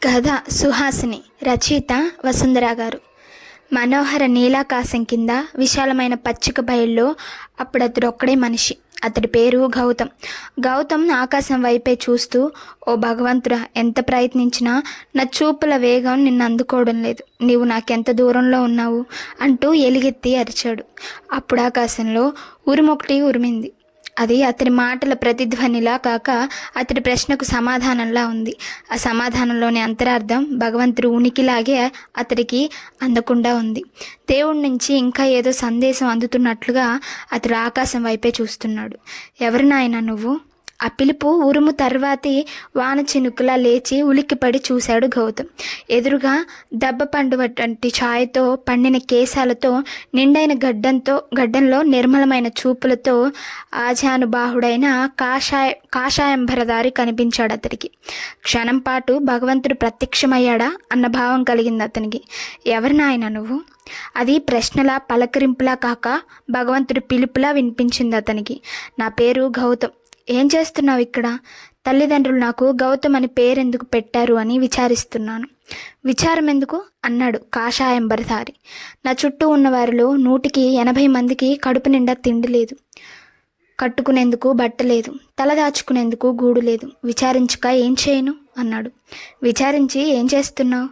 కథ సుహాసిని. రచయిత వసుంధర గారు. మనోహర నీలాకాశం కింద విశాలమైన పచ్చిక బయల్లో అప్పుడు అతడు ఒక్కడే మనిషి. అతడి పేరు గౌతమ్. గౌతమ్ ఆకాశం వైపే చూస్తూ, ఓ భగవంతుడా, ఎంత ప్రయత్నించినా నా చూపుల వేగం నిన్ను అందుకోవడం లేదు. నీవు నాకెంత దూరంలో ఉన్నావు అంటూ ఎలుగెత్తి అరిచాడు. అప్పుడు ఆకాశంలో ఉరుమొకటి ఉరిమింది. అది అతడి మాటల ప్రతిధ్వనిలా కాక అతడి ప్రశ్నకు సమాధానంలా ఉంది. ఆ సమాధానంలోని అంతరార్థం భగవంతుడి ఉనికిలాగే అతడికి అందకుండా ఉంది. దేవుడి నుంచి ఇంకా ఏదో సందేశం అందుతున్నట్లుగా అతడు ఆకాశం వైపే చూస్తున్నాడు. ఎవరు నాయనా నువ్వు? ఆ పిలుపు ఉరుము తర్వాతి వాన చినుకులా లేచి ఉలిక్కిపడి చూశాడు గౌతమ్. ఎదురుగా దెబ్బ పండు వంటి ఛాయతో, పండిన కేశాలతో, నిండైన గడ్డంలో నిర్మలమైన చూపులతో ఆజానుబాహుడైన కాషాయంబరధారి కనిపించాడు అతడికి. క్షణం పాటు భగవంతుడు ప్రత్యక్షమయ్యాడా అన్న భావం కలిగింది అతనికి. ఎవరు నాయనా నువ్వు? అది ప్రశ్నలా పలకరింపులా కాక భగవంతుడి పిలుపులా వినిపించింది అతనికి. నా పేరు గౌతమ్. ఏం చేస్తున్నావు ఇక్కడ? తల్లిదండ్రులు నాకు గౌతమ్ అని పేరెందుకు పెట్టారు అని విచారిస్తున్నాను. విచారం ఎందుకు అన్నాడు కాషాయంబరధారి. నా చుట్టూ ఉన్న వారిలో 180 మందికి కడుపు నిండా తిండి లేదు, కట్టుకునేందుకు బట్ట లేదు, తల దాచుకునేందుకు గూడు లేదు. విచారించక ఏం చేయను అన్నాడు. విచారించి ఏం చేస్తున్నావు?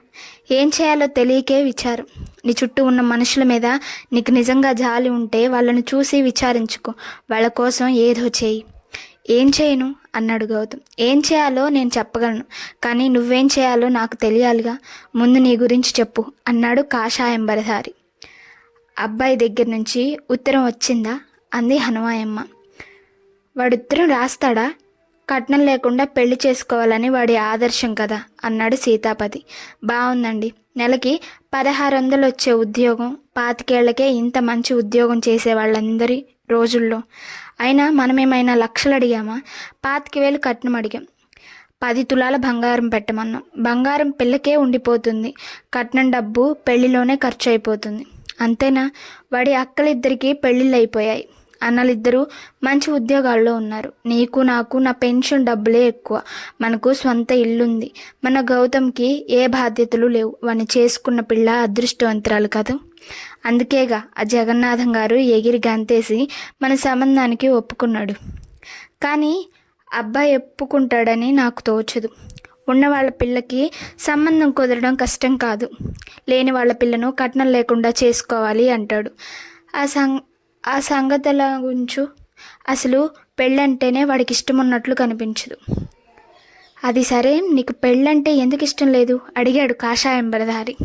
ఏం చేయాలో తెలియకే విచారం. నీ చుట్టూ ఉన్న మనుషుల మీద నీకు నిజంగా జాలి ఉంటే వాళ్ళను చూసి విచారించుకో. వాళ్ళ కోసం ఏదో చేయి. ఏం చేయను అన్నాడు గౌతమ్. ఏం చేయాలో నేను చెప్పగలను, కానీ నువ్వేం చేయాలో నాకు తెలియాలిగా. ముందు నీ గురించి చెప్పు అన్నాడు కాషాయంబరధారి. అబ్బాయి దగ్గర నుంచి ఉత్తరం వచ్చిందా అంది హనుమాయమ్మ. వాడు ఉత్తరం రాస్తాడా? కట్నం లేకుండా పెళ్లి చేసుకోవాలని వాడి ఆదర్శం కదా అన్నాడు సీతాపతి. బాగుందండి. నెలకి 1600 వచ్చే ఉద్యోగం, 25 ఇంత మంచి ఉద్యోగం చేసే వాళ్ళందరి రోజుల్లో. అయినా మనమేమైనా లక్షలు అడిగామా? 25,000 కట్నం అడిగాం. 10 తులాల బంగారం పెట్టమన్నాం. బంగారం పిల్లకే ఉండిపోతుంది, కట్నం డబ్బు పెళ్లిలోనే ఖర్చు అయిపోతుంది. అంతేనా? వాడి అక్కలిద్దరికీ పెళ్ళిళ్ళు అయిపోయాయి. అన్నలిద్దరూ మంచి ఉద్యోగాల్లో ఉన్నారు. నీకు నాకు నా పెన్షన్ డబ్బులే ఎక్కువ. మనకు స్వంత ఇల్లుంది. మన గౌతమ్కి ఏ బాధ్యతలు లేవు. వాడిని చేసుకున్న పిల్ల అదృష్టవంతురాలు కదా. అందుకేగా ఆ జగన్నాథం గారు ఎగిరి గంతేసి మన సంబంధానికి ఒప్పుకున్నాడు. కానీ అబ్బాయి ఒప్పుకుంటాడని నాకు తోచదు. ఉన్న వాళ్ళ పిల్లకి సంబంధం కుదరడం కష్టం కాదు. లేని వాళ్ళ పిల్లను కట్నం లేకుండా చేసుకోవాలి అంటాడు. ఆ సంగతుల గురించి అసలు పెళ్ళంటేనే వాడికి ఇష్టం ఉన్నట్లు కనిపించదు. అది సరే, నీకు పెళ్ళంటే ఎందుకు ఇష్టం లేదు అడిగాడు కాషాయంబరధారి.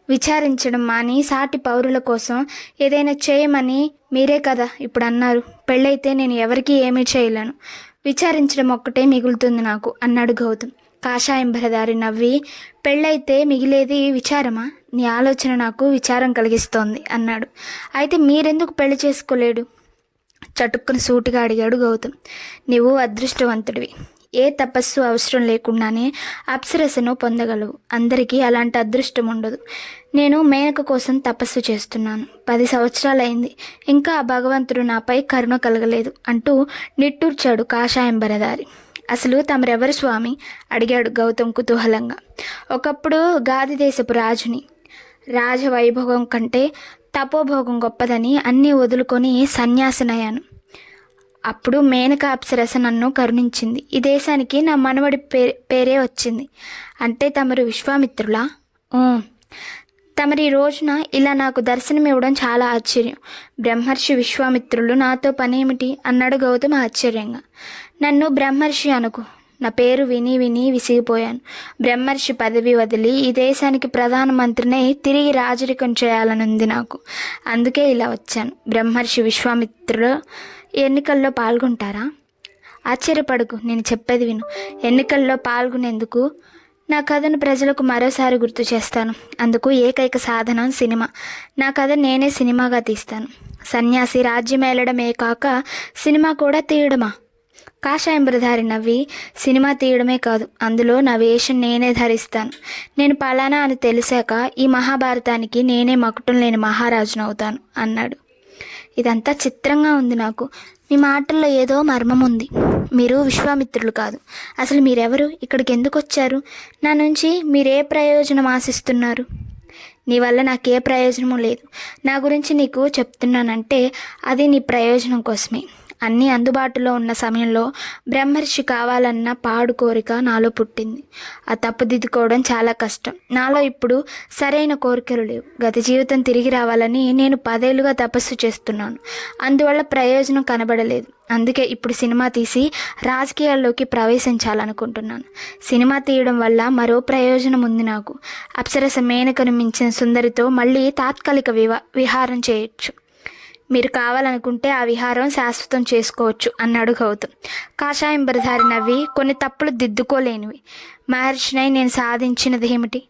విచారించడం మాని సాటి పౌరుల కోసం ఏదైనా చేయమని మీరే కదా ఇప్పుడు అన్నారు. పెళ్ళైతే నేను ఎవరికీ ఏమీ చేయలేను. విచారించడం ఒక్కటే మిగులుతుంది నాకు అన్నాడు గౌతమ్. కాషాయంబరధారి నవ్వి, పెళ్ళైతే మిగిలేది విచారమా? నీ ఆలోచన నాకు విచారం కలిగిస్తోంది అన్నాడు. అయితే మీరెందుకు పెళ్లి చేసుకోలేడు? చటుక్కున సూటిగా అడిగాడు గౌతమ్. నీవు అదృష్టవంతుడివి. ఏ తపస్సు అవసరం లేకుండానే అప్సరసను పొందగలవు. అందరికీ అలాంటి అదృష్టం ఉండదు. నేను మేనక కోసం తపస్సు చేస్తున్నాను. 10 సంవత్సరాలైంది. ఇంకా ఆ భగవంతుడు నాపై కరుణ కలగలేదు అంటూ నిట్టూర్చాడు కాషాయంబరధారి. అసలు తమరెవరు స్వామి అడిగాడు గౌతమ్ కుతూహలంగా. ఒకప్పుడు గాది దేశపు రాజుని. రాజవైభోగం కంటే తపోభోగం గొప్పదని అన్నీ వదులుకొని సన్యాసినయ్యాను. అప్పుడు మేనక అప్సరస నన్ను కరుణించింది. ఈ దేశానికి నా మనవడి పేరే వచ్చింది. అంటే తమరు విశ్వామిత్రులా? తమరి రోజున ఇలా నాకు దర్శనమివ్వడం చాలా ఆశ్చర్యం. బ్రహ్మర్షి విశ్వామిత్రులు నాతో పనేమిటి అన్నాడు గౌతమ్ ఆశ్చర్యంగా. నన్ను బ్రహ్మర్షి అనుకు. నా పేరు విని విని విసిగిపోయాను. బ్రహ్మర్షి పదవి వదిలి ఈ దేశానికి ప్రధానమంత్రినే తిరిగి రాజరికం చేయాలనుంది నాకు. అందుకే ఇలా వచ్చాను. బ్రహ్మర్షి విశ్వామిత్రులు ఎన్నికల్లో పాల్గొంటారా? ఆశ్చర్యపడకు, నేను చెప్పేది విను. ఎన్నికల్లో పాల్గొనేందుకు నా కథను ప్రజలకు మరోసారి గుర్తు చేస్తాను. అందుకు ఏకైక సాధనం సినిమా. నా కథ నేనే సినిమాగా తీస్తాను. సన్యాసి రాజ్యమేలడమే కాక సినిమా కూడా తీయడమా? కాషాయంబరధారి నవ్వి, సినిమా తీయడమే కాదు, అందులో నా వేషం నేనే ధరిస్తాను. నేను పలానా అని తెలిసాక ఈ మహాభారతానికి నేనే మకుటం లేని మహారాజును అవుతాను అన్నాడు. ఇదంతా చిత్రంగా ఉంది నాకు. మీ మాటల్లో ఏదో మర్మం ఉంది. మీరు విశ్వామిత్రులు కాదు. అసలు మీరెవరు? ఇక్కడికి ఎందుకు వచ్చారు? నా నుంచి మీరే ప్రయోజనం ఆశిస్తున్నారు? నీ వల్ల నాకే ప్రయోజనము లేదు. నా గురించి నీకు చెప్తున్నానంటే అది నీ ప్రయోజనం కోసమే. అన్నీ అందుబాటులో ఉన్న సమయంలో బ్రహ్మర్షి కావాలన్న పాడు కోరిక నాలో పుట్టింది. ఆ తప్పుదిద్దుకోవడం చాలా కష్టం. నాలో ఇప్పుడు సరైన కోరికలు లేవు. గత జీవితం తిరిగి రావాలని నేను 10 ఏళ్లుగా తపస్సు చేస్తున్నాను. అందువల్ల ప్రయోజనం కనబడలేదు. అందుకే ఇప్పుడు సినిమా తీసి రాజకీయాల్లోకి ప్రవేశించాలనుకుంటున్నాను. సినిమా తీయడం వల్ల మరో ప్రయోజనం ఉంది నాకు. అప్సరస మేనకను మించిన సుందరితో మళ్ళీ తాత్కాలిక విహారం చేయొచ్చు. మీరు కావాలనుకుంటే ఆ విహారం శాశ్వతం చేసుకోవచ్చు అన్నాడు గౌతమ్. కాషాయం బరధారి నవ్వి, కొన్ని తప్పులు దిద్దుకోలేనివి. మహర్షినై నేను సాధించినది ఏమిటి?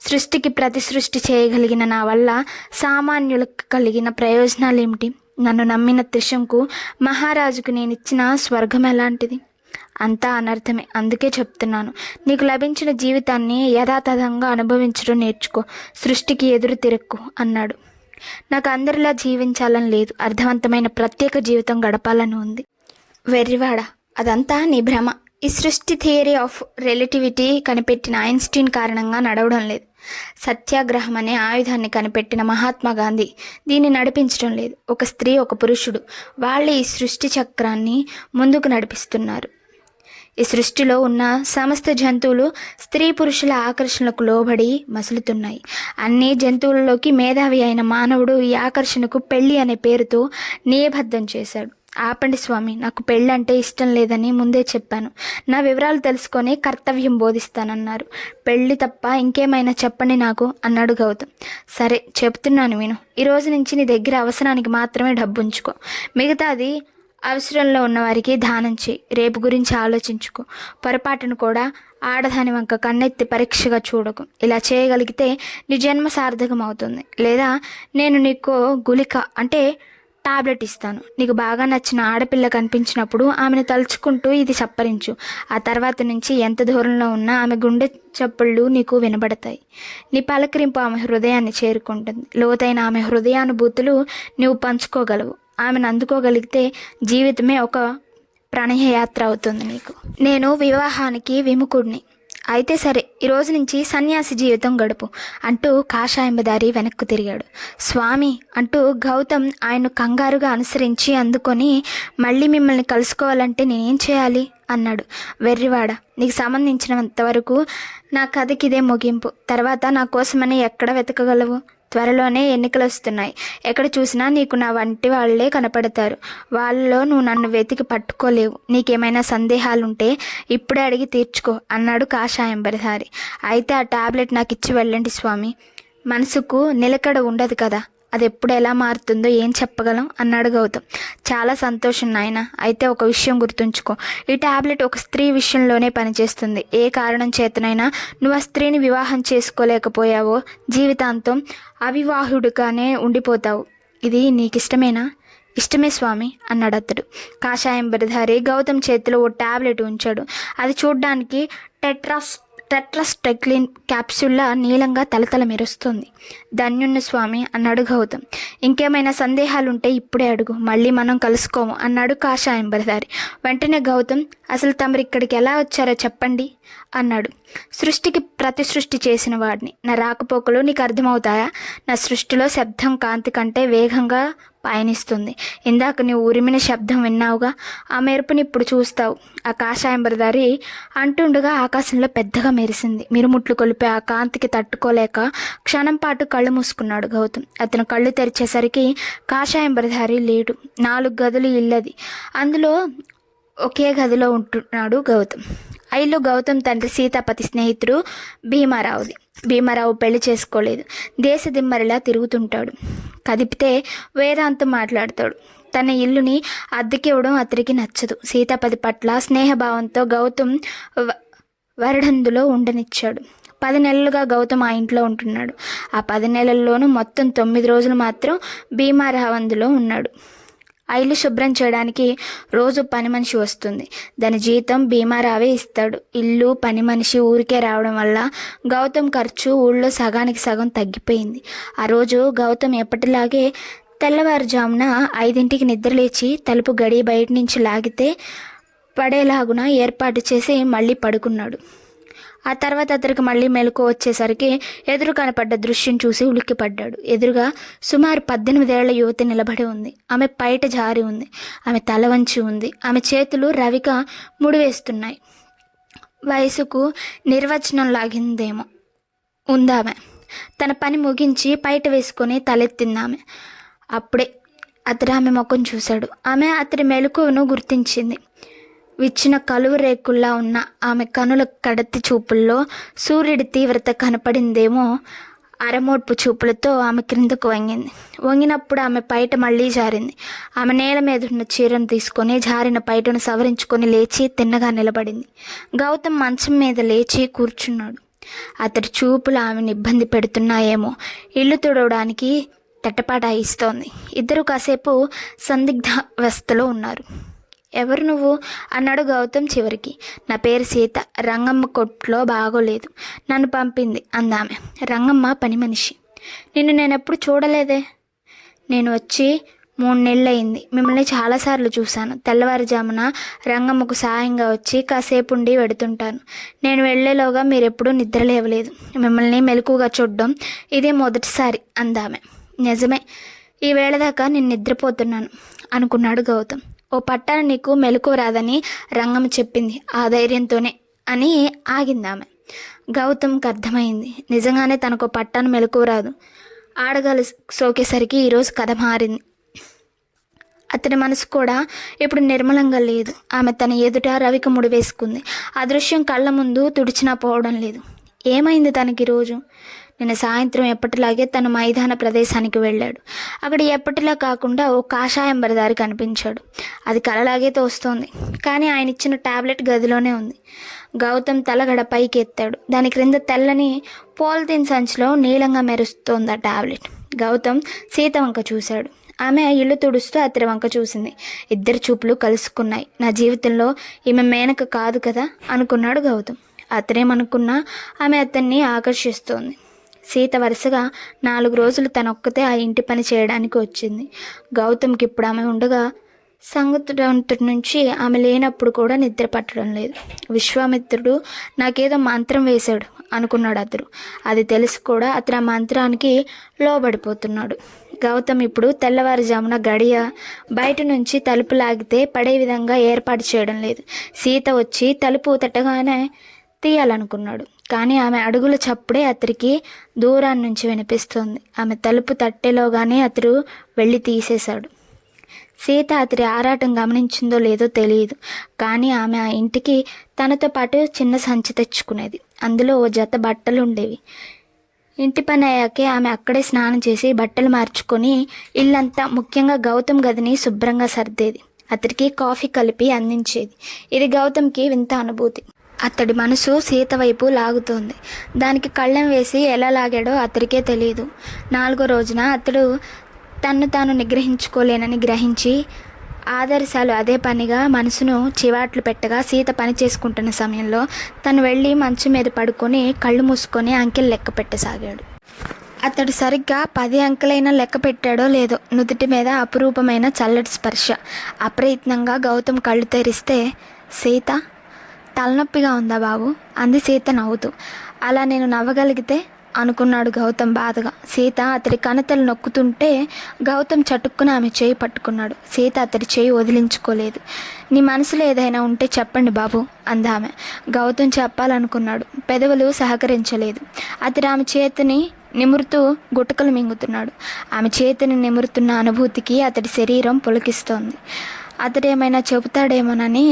సృష్టికి ప్రతి సృష్టి చేయగలిగిన నా వల్ల సామాన్యులకు కలిగిన ప్రయోజనాలు ఏమిటి? నన్ను నమ్మిన త్రిశంకు మహారాజుకు నేనిచ్చిన స్వర్గం ఎలాంటిది? అంతా అనర్థమే. అందుకే చెప్తున్నాను, నీకు లభించిన జీవితాన్ని యథాతథంగా అనుభవించడం నేర్చుకో. సృష్టికి ఎదురు తిరక్కు అన్నాడు. నాకు అందరిలా జీవించాలని లేదు. అర్థవంతమైన ప్రత్యేక జీవితం గడపాలని ఉంది. వెర్రివాడ, అదంతా నీ భ్రమ. ఈ సృష్టి థియరీ ఆఫ్ రిలేటివిటీ కనిపెట్టిన ఐన్స్టీన్ కారణంగా నడవడం లేదు. సత్యాగ్రహం అనే ఆయుధాన్ని కనిపెట్టిన మహాత్మా గాంధీ దీన్ని నడిపించడం లేదు. ఒక స్త్రీ, ఒక పురుషుడు, వాళ్ళే ఈ సృష్టి చక్రాన్ని ముందుకు నడిపిస్తున్నారు. ఈ సృష్టిలో ఉన్న సమస్త జంతువులు స్త్రీ పురుషుల ఆకర్షణకు లోబడి మసులుతున్నాయి. అన్ని జంతువులలోకి మేధావి అయిన మానవుడు ఈ ఆకర్షణకు పెళ్ళి అనే పేరుతో నియబద్ధం చేశాడు. ఆపండి స్వామి, నాకు పెళ్ళంటే ఇష్టం లేదని ముందే చెప్పాను. నా వివరాలు తెలుసుకొని కర్తవ్యం బోధిస్తానన్నారు. పెళ్ళి తప్ప ఇంకేమైనా చెప్పండి నాకు అన్నాడు గౌతమ్. సరే చెప్తున్నాను విను. ఈ రోజు నుంచి నీ దగ్గర అవసరానికి మాత్రమే డబ్బు ఉంచుకో. మిగతాది అవసరంలో ఉన్నవారికి దానం చేయి. రేపు గురించి ఆలోచించుకో. పొరపాటును కూడా ఆడదాని వంక కన్నెత్తి పరీక్షగా చూడకు. ఇలా చేయగలిగితే నీ జన్మ సార్థకం అవుతుంది. లేదా నేను నీకు గుళిక అంటే టాబ్లెట్ ఇస్తాను. నీకు బాగా నచ్చిన ఆడపిల్ల కనిపించినప్పుడు ఆమెను తలుచుకుంటూ ఇది చప్పరించు. ఆ తర్వాత నుంచి ఎంత దూరంలో ఉన్నా ఆమె గుండె చప్పుళ్ళు నీకు వినబడతాయి. నీ పలకరింపు ఆమె హృదయాన్ని చేరుకుంటుంది. లోతైన ఆమె హృదయానుభూతులు నువ్వు పంచుకోగలవు. ఆమెను అందుకోగలిగితే జీవితమే ఒక ప్రణయయాత్ర అవుతుంది నీకు. నేను వివాహానికి విముఖుడిని. అయితే సరే, ఈరోజు నుంచి సన్యాసి జీవితం గడుపు అంటూ కాషాయంబదారి వెనక్కు తిరిగాడు. స్వామి అంటూ గౌతమ్ ఆయన్ను కంగారుగా అనుసరించి అందుకొని, మళ్ళీ మిమ్మల్ని కలుసుకోవాలంటే నేనేం చేయాలి అన్నాడు. వెర్రివాడ, నీకు సంబంధించినంత వరకు నా కథకి ఇదే ముగింపు. తర్వాత నా కోసమని ఎక్కడ వెతకగలవు? త్వరలోనే ఎన్నికలు వస్తున్నాయి. ఎక్కడ చూసినా నీకు నా వంటి వాళ్ళే కనపడతారు. వాళ్ళలో నువ్వు నన్ను వెతికి పట్టుకోలేవు. నీకేమైనా సందేహాలుంటే ఇప్పుడే అడిగి తీర్చుకో అన్నాడు కాషాయం బరధారి. అయితే ఆ టాబ్లెట్ నాకు ఇచ్చి వెళ్ళండి స్వామి. మనసుకు నిలకడ ఉండదు కదా, అది ఎప్పుడు ఎలా మారుతుందో ఏం చెప్పగలం అన్నాడు గౌతమ్. చాలా సంతోషం నాయన. అయితే ఒక విషయం గుర్తుంచుకో, ఈ టాబ్లెట్ ఒక స్త్రీ విషయంలోనే పనిచేస్తుంది. ఏ కారణం చేతనైనా నువ్వు ఆ స్త్రీని వివాహం చేసుకోలేకపోయావో జీవితాంతం అవివాహుడుగానే ఉండిపోతావు. ఇది నీకిష్టమేనా? ఇష్టమే స్వామి అన్నాడు అతడు. కాషాయం బరధారి గౌతమ్ చేతిలో ఓ టాబ్లెట్ ఉంచాడు. అది చూడ్డానికి టెట్రాస్టైక్లిన్ క్యాప్సూల్లా నీలంగా తలతల మెరుస్తుంది. ధన్యున్న స్వామి అన్నాడు గౌతమ్. ఇంకేమైనా సందేహాలుంటే ఇప్పుడే అడుగు, మళ్ళీ మనం కలుసుకోము అన్నాడు కాషాయం బరధారి. వెంటనే గౌతమ్, అసలు తమరు ఇక్కడికి ఎలా వచ్చారో చెప్పండి అన్నాడు. సృష్టికి ప్రతి సృష్టి చేసిన వాడిని. నా రాకపోకలు నీకు అర్థమవుతాయా? నా సృష్టిలో శబ్దం కాంతి కంటే వేగంగా పయనిస్తుంది. ఇందాక నీవు ఉరిమిన శబ్దం విన్నావుగా, ఆ మెరుపుని ఇప్పుడు చూస్తావు. ఆ కాషాయం బరధారి అంటుండగా ఆకాశంలో పెద్దగా మెరిసింది. మిరుముట్లు కొలిపే ఆ కాంతికి తట్టుకోలేక క్షణం పాటు కళ్ళు మూసుకున్నాడు గౌతమ్. అతను కళ్ళు తెరిచేసరికి కాషాయం బరధారి లేడు. 4 గదులు ఇల్లది. అందులో ఒకే గదిలో ఉంటున్నాడు గౌతమ్. ఆ ఇల్లు గౌతమ్ తండ్రి సీతాపతి స్నేహితుడు భీమారావుది. భీమారావు పెళ్లి చేసుకోలేదు. దేశదిమ్మరిలా తిరుగుతుంటాడు. కదిపితే వేదాంతం మాట్లాడతాడు. తన ఇల్లుని అద్దెకివ్వడం అతనికి నచ్చదు. సీతాపతి పట్ల స్నేహభావంతో గౌతమ్ వరడందులో ఉండనిచ్చాడు. 10 నెలలుగా గౌతమ్ ఆ ఇంట్లో ఉంటున్నాడు. ఆ 10 నెలల్లోనూ మొత్తం 9 రోజులు మాత్రం భీమారావు అందులో ఉన్నాడు. ఆ ఇల్లు శుభ్రం చేయడానికి రోజు పని మనిషి వస్తుంది. దాని జీతం భీమారావే ఇస్తాడు. ఇల్లు, పని మనిషి ఊరికే రావడం వల్ల గౌతమ్ ఖర్చు ఊళ్ళో సగానికి సగం తగ్గిపోయింది. ఆ రోజు గౌతమ్ ఎప్పటిలాగే తెల్లవారుజామున 5ంటికి నిద్రలేచి తలుపు గడి బయట నుంచి లాగితే పడేలాగున ఏర్పాటు చేసి మళ్ళీ పడుకున్నాడు. ఆ తర్వాత అతనికి మళ్ళీ మెలకువ వచ్చేసరికి ఎదురు కనపడ్డ దృశ్యం చూసి ఉలిక్కిపడ్డాడు. ఎదురుగా సుమారు 18 ఏళ్ల యువతి నిలబడి ఉంది. ఆమె పైట జారి ఉంది. ఆమె తల వంచి ఉంది. ఆమె చేతులు రవిక ముడివేస్తున్నాయి. వయసుకు నిర్వచనం లాగిందేమో ఉందామె. తన పని ముగించి పైట వేసుకొని తలెత్తిందామె. అప్పుడే అతడు ఆమె ముఖం చూశాడు. ఆమె అతడి మెలకువను గుర్తించింది. విచ్చిన కలువు రేకుల్లా ఉన్న ఆమె కనుల కడతి చూపుల్లో సూర్యుడి తీవ్రత కనపడిందేమో. అరమోడ్పు చూపులతో ఆమె క్రిందకు వంగింది. వంగినప్పుడు ఆమె పైట మళ్ళీ జారింది. ఆమె నేల మీద ఉన్న చీరను తీసుకొని జారిన పైటను సవరించుకొని లేచి తిన్నగా నిలబడింది. గౌతమ్ మంచం మీద లేచి కూర్చున్నాడు. అతడి చూపులు ఆమెను ఇబ్బంది పెడుతున్నాయేమో. ఇల్లు తుడవడానికి తటపాటాయిస్తోంది. ఇద్దరు కాసేపు సందిగ్ధావస్థలో ఉన్నారు. ఎవరు నువ్వు అన్నాడు గౌతమ్ చివరికి. నా పేరు సీత. రంగమ్మ కొట్లో బాగోలేదు, నన్ను పంపింది అందామె. రంగమ్మ పని మనిషి. నిన్ను నేనెప్పుడు చూడలేదే. నేను వచ్చి 3 నెలలయింది. మిమ్మల్ని చాలాసార్లు చూశాను. తెల్లవారుజామున రంగమ్మకు సాయంగా వచ్చి కాసేపు ఉండి వెడుతుంటాను. నేను వెళ్లేలోగా మీరెప్పుడూ నిద్రలేవలేదు. మిమ్మల్ని మెలకుగా చూడ్డం ఇదే మొదటిసారి అందామె. నిజమే, ఈ వేళ దాకా నేను నిద్రపోతున్నాను అనుకున్నాడు గౌతమ్. ఓ పట్టాన నీకు మెలకువ రాదని రంగమ్మ చెప్పింది, ఆ ధైర్యంతోనే అని ఆగిందామె. గౌతమ్కి అర్థమైంది, నిజంగానే తనకు పట్టాన మెలకువ రాదు. ఆడగాలు సోకేసరికి ఈరోజు కథ మారింది. అతడి మనసు కూడా ఇప్పుడు నిర్మలంగా లేదు. ఆమె తన ఎదుట రవిక ముడి వేసుకుంది. ఆ దృశ్యం కళ్ళ ముందు తుడిచినా పోవడం లేదు. ఏమైంది తనకి రోజు? నిన్న సాయంత్రం ఎప్పటిలాగే తన మైదాన ప్రదేశానికి వెళ్ళాడు. అక్కడ ఎప్పటిలా కాకుండా ఓ కాషాయం బరదారి కనిపించాడు. అది కలలాగే తోస్తోంది. కానీ ఆయన ఇచ్చిన టాబ్లెట్ గదిలోనే ఉంది. గౌతమ్ తలగడ పైకి ఎత్తాడు. దాని క్రింద తెల్లని పాలిథిన్ సంచిలో నీలంగా మెరుస్తోంది ఆ టాబ్లెట్. గౌతమ్ సీత వంక చూశాడు. ఆమె ఇల్లు తుడుస్తూ అతడి వంక చూసింది. ఇద్దరి చూపులు కలుసుకున్నాయి. నా జీవితంలో ఈమె మేనక కాదు కదా అనుకున్నాడు గౌతమ్. అతనేమనుకున్నా ఆమె అతన్ని ఆకర్షిస్తోంది. సీత వరుసగా 4 రోజులు తనొక్కతే ఆ ఇంటి పని చేయడానికి వచ్చింది. గౌతమ్కి ఇప్పుడు ఆమె ఉండగా సంగతుడంతటి నుంచి ఆమె లేనప్పుడు కూడా నిద్ర పట్టడం లేదు. విశ్వామిత్రుడు నాకేదో మంత్రం వేశాడు అనుకున్నాడు అతడు. అది తెలిసి కూడా అతను ఆ మంత్రానికి లోబడిపోతున్నాడు. గౌతమ్ ఇప్పుడు తెల్లవారుజామున గడియ బయట నుంచి తలుపు లాగితే పడే విధంగా ఏర్పాటు చేయడం లేదు. సీత వచ్చి తలుపు తట్టగానే తీయాలనుకున్నాడు. కానీ ఆమె అడుగుల చప్పుడే అతడికి దూరాన్ని నుంచి వినిపిస్తోంది. ఆమె తలుపు తట్టేలోగానే అతడు వెళ్ళి తీసేశాడు. సీత అతడి ఆరాటం గమనించిందో లేదో తెలియదు. కానీ ఆమె ఆ ఇంటికి తనతో పాటు చిన్న సంచి తెచ్చుకునేది. అందులో ఓ జత బట్టలు ఉండేవి. ఇంటి పని అయ్యాకే ఆమె అక్కడే స్నానం చేసి బట్టలు మార్చుకొని ఇల్లంతా, ముఖ్యంగా గౌతమ్ గదిని శుభ్రంగా సర్దేది. అతడికి కాఫీ కలిపి అందించేది. ఇది గౌతమ్కి వింత అనుభూతి. అతడి మనసు సీత వైపు లాగుతోంది. దానికి కళ్ళెం వేసి ఎలా లాగాడో అతడికే తెలియదు. 4వ రోజున అతడు తన్ను తాను నిగ్రహించుకోలేనని గ్రహించి ఆదర్శాలు అదే పనిగా మనసును చివాట్లు పెట్టగా సీత పని చేసుకుంటున్న సమయంలో తను వెళ్ళి మంచం మీద పడుకొని కళ్ళు మూసుకొని అంకెలు లెక్క పెట్టసాగాడు. అతడు సరిగ్గా 10 అంకెలైనా లెక్క పెట్టాడో లేదో నుదుటి మీద అపురూపమైన చల్లటి స్పర్శ. అప్రయత్నంగా గౌతమ్ కళ్ళు తెరిస్తే, సీత, తలనొప్పిగా ఉందా బాబు అంది సీత నవ్వుతూ. అలా నేను నవ్వగలిగితే అనుకున్నాడు గౌతమ్ బాధగా. సీత అతడి కణతలు నొక్కుతుంటే గౌతమ్ చటుక్కున ఆమె చేయి పట్టుకున్నాడు. సీత అతడి చేయి వదిలించుకోలేదు. నీ మనసులో ఏదైనా ఉంటే చెప్పండి బాబు అందామె. గౌతమ్ చెప్పాలనుకున్నాడు, పెదవులు సహకరించలేదు. అతడు ఆమె చేతిని నిమురుతూ గుటకలు మింగుతున్నాడు. ఆమె చేతిని నిమురుతున్న అనుభూతికి అతడి శరీరం పులకిస్తోంది. అతడేమైనా చెబుతాడేమోనని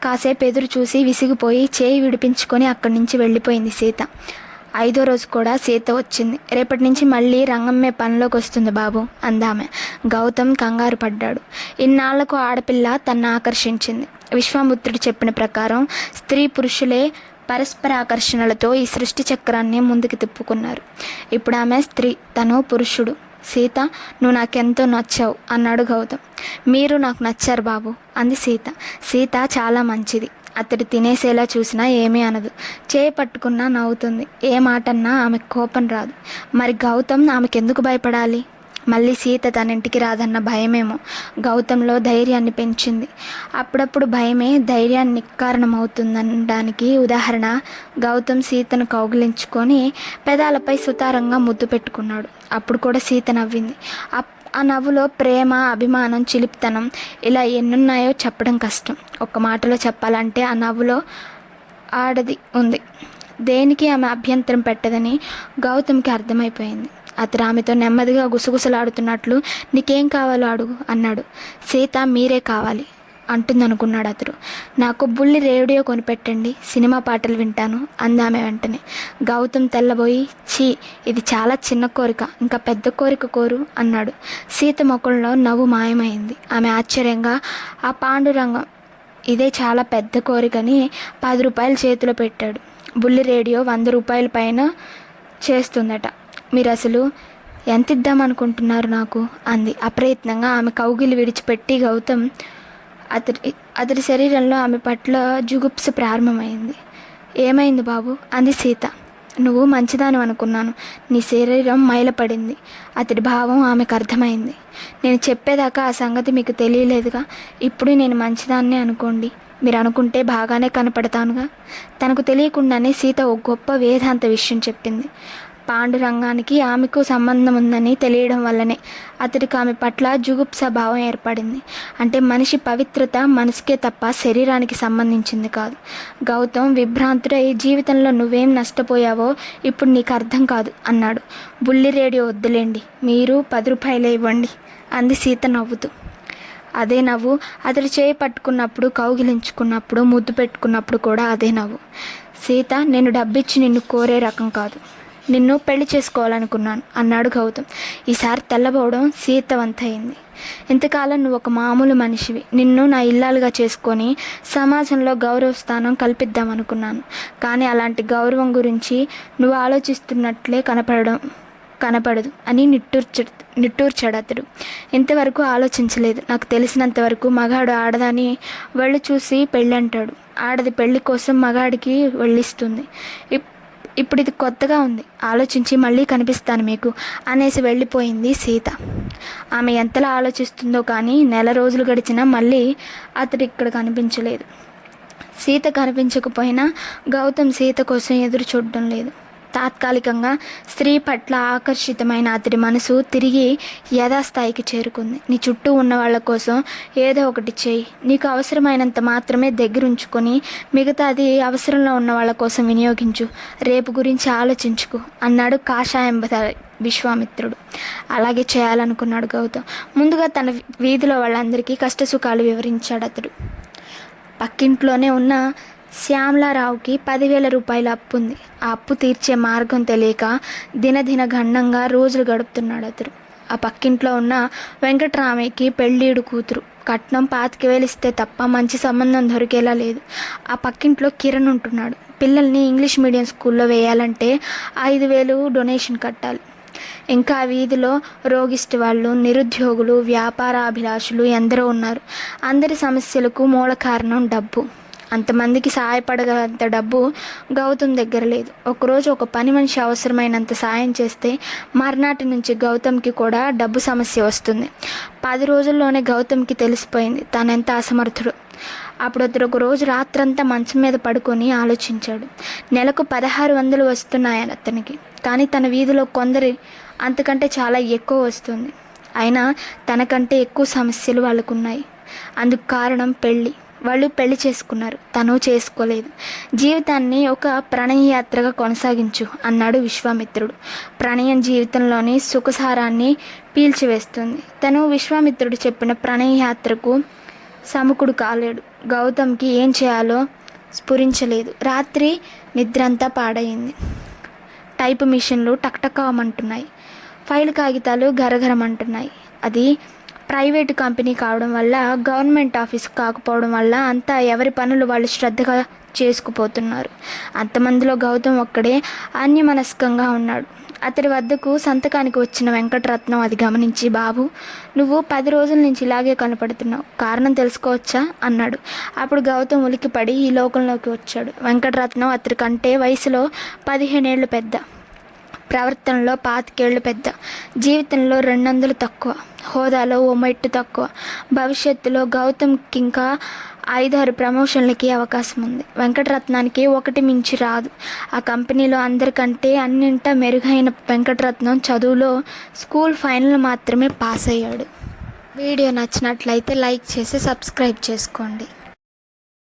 కాసేపు ఎదురు చూసి విసిగిపోయి చేయి విడిపించుకొని అక్కడి నుంచి వెళ్ళిపోయింది సీత. 5వ రోజు కూడా సీత వచ్చింది. రేపటి నుంచి మళ్ళీ రంగమ్మే పనిలోకి వస్తుంది బాబు అందామె. గౌతమ్ కంగారు పడ్డాడు. ఇన్నాళ్లకు ఆడపిల్ల తన్ను ఆకర్షించింది. విశ్వామిత్రుడు చెప్పిన ప్రకారం స్త్రీ పురుషులే పరస్పర ఆకర్షణలతో ఈ సృష్టి చక్రాన్ని ముందుకు తిప్పుకున్నారు. ఇప్పుడు ఆమె స్త్రీ, తను పురుషుడు. సీత, నువ్వు నాకెంతో నచ్చావు అన్నాడు గౌతమ్. మీరు నాకు నచ్చారు బాబు అంది సీత. సీత చాలా మంచిది. అతడు తినేసేలా చూసినా ఏమీ అనదు. చేయి పట్టుకున్నా నవ్వుతుంది. ఏ మాటన్నా ఆమెకు కోపం రాదు. మరి గౌతమ్ ఆమెకెందుకు భయపడాలి? మళ్ళీ సీత తన ఇంటికి రాదన్న భయమేమో గౌతంలో ధైర్యాన్ని పెంచింది. అప్పుడప్పుడు భయమే ధైర్యాన్ని కారణమవుతుందనడానికి ఉదాహరణ గౌతమ్ సీతను కౌగిలించుకొని పెదాలపై సుతారంగా ముద్దు పెట్టుకున్నాడు. అప్పుడు కూడా సీత నవ్వింది. ఆ నవ్వులో ప్రేమ, అభిమానం, చిలిపితనం ఇలా ఎన్నున్నాయో చెప్పడం కష్టం. ఒక్క మాటలో చెప్పాలంటే ఆ నవ్వులో ఆడది ఉంది. దేనికి ఆమె అభ్యంతరం పెట్టదని గౌతమ్కి అర్థమైపోయింది. అతడు ఆమెతో నెమ్మదిగా గుసగుసలాడుతున్నట్లు నీకేం కావాలో అడుగు అన్నాడు. సీత మీరే కావాలి అంటుందనుకున్నాడు అతడు. నాకు బుల్లి రేడియో కొనిపెట్టండి, సినిమా పాటలు వింటాను అందామె వెంటనే. గౌతమ్ తెల్లబోయి ఛీ ఇది చాలా చిన్న కోరిక, ఇంకా పెద్ద కోరిక కోరు అన్నాడు. సీత ముఖంలో నవ్వు మాయమైంది. ఆమె ఆశ్చర్యంగా ఆ పాండురంగం ఇదే చాలా పెద్ద కోరికని 10 రూపాయలు చేతిలో పెట్టాడు. బుల్లి రేడియో 100 రూపాయల పైన చేస్తుందట. మీరు అసలు ఎంత ఇద్దామనుకుంటున్నారు నాకు అంది అప్రయత్నంగా. ఆమె కౌగిలి విడిచిపెట్టి గౌతమ్ అతడి శరీరంలో ఆమె పట్ల జుగుప్స ప్రారంభమైంది. ఏమైంది బాబు అంది సీత. నువ్వు మంచిదాని అనుకున్నాను, నీ శరీరం మైలపడింది. అతడి భావం ఆమెకు అర్థమైంది. నేను చెప్పేదాకా ఆ సంగతి మీకు తెలియలేదుగా, ఇప్పుడు నేను మంచిదాన్నే అనుకోండి, మీరు అనుకుంటే బాగానే కనపడతానుగా. తనకు తెలియకుండానే సీత ఓ గొప్ప వేదాంత విషయం చెప్పింది. పాండురంగానికి ఆమెకు సంబంధం ఉందని తెలియడం వల్లనే అతడికి ఆమె పట్ల జుగుప్స భావం ఏర్పడింది. అంటే మనిషి పవిత్రత మనసుకే తప్ప శరీరానికి సంబంధించింది కాదు. గౌతమ్ విభ్రాంతుడై జీవితంలో నువ్వేం నష్టపోయావో ఇప్పుడు నీకు అర్థం కాదు అన్నాడు. బుల్లి రేడియో వద్దులేండి, మీరు 10 రూపాయలే ఇవ్వండి అంది సీత నవ్వుతూ. అదే నవ్వు అతడు చేయి పట్టుకున్నప్పుడు, కౌగిలించుకున్నప్పుడు, ముద్దు పెట్టుకున్నప్పుడు కూడా అదే నవ్వు. సీత నేను డబ్బిచ్చి నిన్ను కోరే రకం కాదు, నిన్ను పెళ్లి చేసుకోవాలనుకున్నాను అన్నాడు గౌతమ్. ఈసారి తెల్లబోవడం సీత వంతయింది. ఇంతకాలం నువ్వు ఒక మామూలు మనిషివి, నిన్ను నా ఇల్లాలుగా చేసుకొని సమాజంలో గౌరవ స్థానం కల్పిద్దామనుకున్నాను. కానీ అలాంటి గౌరవం గురించి నువ్వు ఆలోచిస్తున్నట్లే కనపడదు అని నిట్టూర్చాడు అతడు. ఇంతవరకు ఆలోచించలేదు. నాకు తెలిసినంతవరకు మగాడు ఆడదాని వెళ్ళి చూసి పెళ్ళి అంటాడు, ఆడది పెళ్లి కోసం మగాడికి వెళ్ళిస్తుంది. ఇప్పుడు ఇది కొత్తగా ఉంది, ఆలోచించి మళ్ళీ కనిపిస్తాను మీకు అనేసి వెళ్ళిపోయింది సీత. ఆమె ఎంతలా ఆలోచిస్తుందో కానీ నెల రోజులు గడిచినా మళ్ళీ అతడు ఇక్కడ కనిపించలేదు. సీత కనిపించకపోయినా గౌతమ్ సీత కోసం ఎదురు చూడడం లేదు. తాత్కాలికంగా స్త్రీ పట్ల ఆకర్షితమైన అతడి మనసు తిరిగి యథాస్థాయికి చేరుకుంది. నీ చుట్టూ ఉన్న వాళ్ళ కోసం ఏదో ఒకటి చేయి, నీకు అవసరమైనంత మాత్రమే దగ్గరుంచుకొని మిగతాది అవసరంలో ఉన్న వాళ్ళ కోసం వినియోగించు, రేపు గురించి ఆలోచించుకు అన్నాడు కాషాయం విశ్వామిత్రుడు. అలాగే చేయాలనుకున్నాడు గౌతమ్. ముందుగా తన వీధిలో వాళ్ళందరికీ కష్టసుఖాలు వివరించాడు అతడు. పక్కింట్లోనే ఉన్న శ్యామలారావుకి 10,000 రూపాయల అప్పుంది. ఆ అప్పు తీర్చే మార్గం తెలియక దినదిన గండంగా రోజులు గడుపుతున్నాడు అతడు. ఆ పక్కింట్లో ఉన్న వెంకటరామయ్యకి పెళ్ళీడు కూతురు. కట్నం 25,000 ఇస్తే తప్ప మంచి సంబంధం దొరికేలా లేదు. ఆ పక్కింట్లో కిరణ్ ఉంటున్నాడు. పిల్లల్ని ఇంగ్లీష్ మీడియం స్కూల్లో వేయాలంటే 5,000 డొనేషన్ కట్టాలి. ఇంకా వీధిలో రోగిష్టి వాళ్ళు, నిరుద్యోగులు, వ్యాపారాభిలాషులు ఎందరో ఉన్నారు. అందరి సమస్యలకు మూల కారణం డబ్బు. అంతమందికి సహాయపడగలంత డబ్బు గౌతమ్ దగ్గర లేదు. ఒకరోజు ఒక పని మనిషి అవసరమైనంత సాయం చేస్తే మర్నాటి నుంచి గౌతమ్కి కూడా డబ్బు సమస్య వస్తుంది. 10 రోజుల్లోనే గౌతమ్కి తెలిసిపోయింది తనెంత అసమర్థుడు. అప్పుడు అతడు ఒక రోజు రాత్రంతా మంచం మీద పడుకొని ఆలోచించాడు. నెలకు 1600 వస్తున్నాయని అతనికి, కానీ తన వీధిలో కొందరి అంతకంటే చాలా ఎక్కువ వస్తుంది. అయినా తనకంటే ఎక్కువ సమస్యలు వాళ్ళకున్నాయి. అందుకు కారణం పెళ్ళి. వాళ్ళు పెళ్లి చేసుకున్నారు, తను చేసుకోలేదు. జీవితాన్ని ఒక ప్రణయయాత్రగా కొనసాగించు అన్నాడు విశ్వామిత్రుడు. ప్రణయం జీవితంలోని సుఖసారాన్ని పీల్చివేస్తుంది. తను విశ్వామిత్రుడు చెప్పిన ప్రణయయాత్రకు సముఖుడు కాలేడు. గౌతమ్కి ఏం చేయాలో స్ఫురించలేదు. రాత్రి నిద్రంతా పాడైంది. టైపు మిషన్లు టక్టకామంటున్నాయి, ఫైల్ కాగితాలు గరగరమంటున్నాయి. అది ప్రైవేటు కంపెనీ కావడం వల్ల, గవర్నమెంట్ ఆఫీస్ కాకపోవడం వల్ల అంతా ఎవరి పనులు వాళ్ళు శ్రద్ధగా చేసుకుపోతున్నారు. అంతమందిలో గౌతమ్ ఒక్కడే అన్యమనస్కంగా ఉన్నాడు. అతడి వద్దకు సంతకానికి వచ్చిన వెంకటరత్నం అది గమనించి, బాబు నువ్వు 10 రోజుల నుంచి ఇలాగే కనపడుతున్నావు, కారణం తెలుసుకోవచ్చా అన్నాడు. అప్పుడు గౌతమ్ ఉలికిపడి ఈ లోకంలోకి వచ్చాడు. వెంకటరత్నం అతడి కంటే వయసులో 15 ఏళ్ళు పెద్ద. ప్రవర్తనలో 25 ఏళ్ళు పెద్ద, జీవితంలో 200 తక్కువ, హోదాలో ఓ మెట్టు తక్కువ. భవిష్యత్తులో గౌతమ్కి ఇంకా 5-6 ప్రమోషన్లకి అవకాశం ఉంది. వెంకటరత్నానికి ఒకటి మించి రాదు. ఆ కంపెనీలో అందరికంటే అన్నింటా మెరుగైన వెంకటరత్నం చదువులో స్కూల్ ఫైనల్ మాత్రమే పాస్ అయ్యాడు. వీడియో నచ్చినట్లయితే లైక్ చేసి సబ్స్క్రైబ్ చేసుకోండి.